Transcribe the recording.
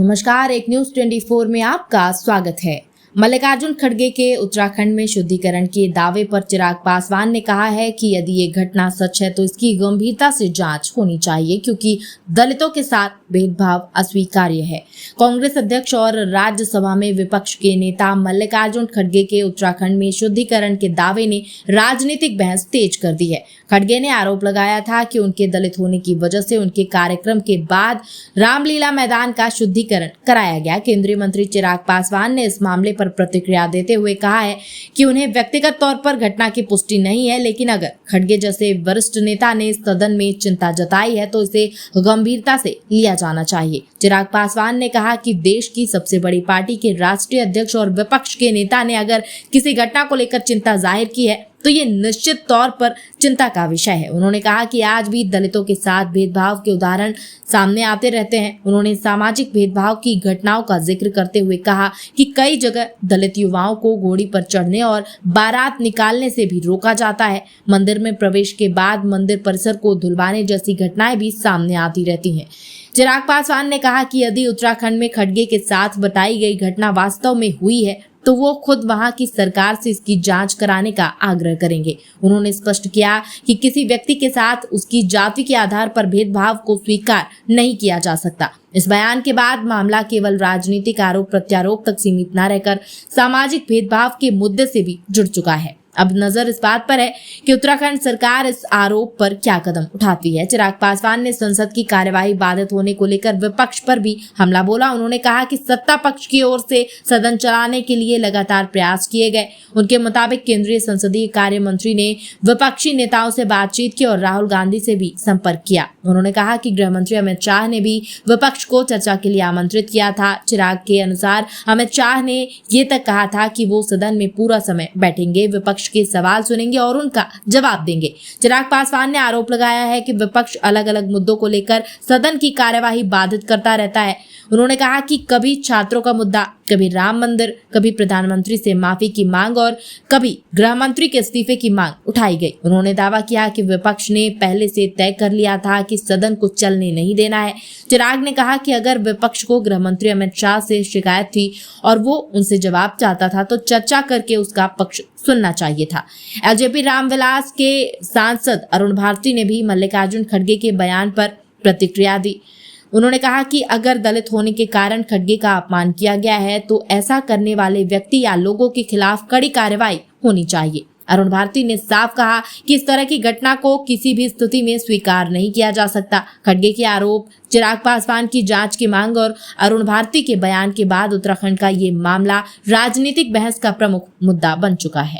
नमस्कार, एक न्यूज 24 में आपका स्वागत है। मल्लिकार्जुन खड़गे के उत्तराखंड में शुद्धिकरण के दावे पर चिराग पासवान ने कहा है कि यदि ये घटना सच है तो इसकी गंभीरता से जांच होनी चाहिए, क्योंकि दलितों के साथ भेदभाव अस्वीकार्य है। कांग्रेस अध्यक्ष और राज्यसभा में विपक्ष के नेता मल्लिकार्जुन खड़गे के उत्तराखंड में शुद्धिकरण के दावे ने राजनीतिक बहस तेज कर दी है। खड़गे ने आरोप लगाया था कि उनके दलित होने की वजह से उनके कार्यक्रम के बाद रामलीला मैदान का शुद्धिकरण कराया गया। केंद्रीय मंत्री चिराग पासवान ने इस मामले पर प्रतिक्रिया देते हुए कहा है कि उन्हें व्यक्तिगत तौर पर घटना की पुष्टि नहीं है, लेकिन अगर खड़गे जैसे वरिष्ठ नेता ने सदन में चिंता जताई है तो इसे गंभीरता से लिया जाना चाहिए। चिराग पासवान ने कहा कि देश की सबसे बड़ी पार्टी के राष्ट्रीय अध्यक्ष और विपक्ष के नेता ने अगर किसी घटना को लेकर चिंता जाहिर की है तो ये निश्चित तौर पर चिंता का विषय है। उन्होंने कहा कि आज भी दलितों के साथ भेदभाव के उदाहरण सामने आते रहते हैं। उन्होंने सामाजिक भेदभाव की घटनाओं का जिक्र करते हुए कहा कि कई जगह दलित युवाओं को घोड़ी पर चढ़ने और बारात निकालने से भी रोका जाता है। मंदिर में प्रवेश के बाद मंदिर परिसर को धुलवाने जैसी घटनाएं भी सामने आती रहती हैं। चिराग पासवान ने कहा कि यदि उत्तराखंड में खड़गे के साथ बताई गई घटना वास्तव में हुई है तो वो खुद वहां की सरकार से इसकी जांच कराने का आग्रह करेंगे। उन्होंने स्पष्ट किया कि किसी व्यक्ति के साथ उसकी जाति के आधार पर भेदभाव को स्वीकार नहीं किया जा सकता। इस बयान के बाद मामला केवल राजनीतिक आरोप प्रत्यारोप तक सीमित न रहकर सामाजिक भेदभाव के मुद्दे से भी जुड़ चुका है। अब नजर इस बात पर है कि उत्तराखंड सरकार इस आरोप पर क्या कदम उठाती है। चिराग पासवान ने संसद की कार्यवाही बाधित होने को लेकर विपक्ष पर भी हमला बोला। उन्होंने कहा कि सत्ता पक्ष की ओर से सदन चलाने के लिए लगातार प्रयास किए गए। उनके मुताबिक केंद्रीय संसदीय कार्य मंत्री ने विपक्षी नेताओं से बातचीत की और राहुल गांधी से भी संपर्क किया। उन्होंने कहा कि गृह मंत्री अमित शाह ने भी विपक्ष को चर्चा के लिए आमंत्रित किया था। चिराग के अनुसार अमित शाह ने ये तक कहा था कि वो सदन में पूरा समय बैठेंगे, विपक्ष के सवाल सुनेंगे और उनका जवाब देंगे। चिराग पासवान ने आरोप लगाया है कि विपक्ष अलग अलग मुद्दों को लेकर सदन की कार्यवाही बाधित करता रहता है। उन्होंने कहा कि कभी छात्रों का मुद्दा, कभी राम मंदिर, कभी प्रधानमंत्री से माफी की मांग और कभी गृह मंत्री के इस्तीफे की मांग उठाई गई। उन्होंने दावा किया कि विपक्ष ने पहले से तय कर लिया था कि सदन को चलने नहीं देना है। चिराग ने कहा कि अगर विपक्ष को गृह मंत्री अमित शाह से शिकायत थी और वो उनसे जवाब चाहता था तो चर्चा करके उसका पक्ष सुनना चाहिए था। एलजेपी रामविलास के सांसद अरुण भारती ने भी मल्लिकार्जुन खड़गे के बयान पर प्रतिक्रिया दी। उन्होंने कहा कि अगर दलित होने के कारण खड़गे का अपमान किया गया है तो ऐसा करने वाले व्यक्ति या लोगों के खिलाफ कड़ी कार्रवाई होनी चाहिए। अरुण भारती ने साफ कहा कि इस तरह की घटना को किसी भी स्थिति में स्वीकार नहीं किया जा सकता। खड़गे के आरोप, चिराग पासवान की जांच की मांग और अरुण भारती के बयान के बाद उत्तराखंड का ये मामला राजनीतिक बहस का प्रमुख मुद्दा बन चुका है।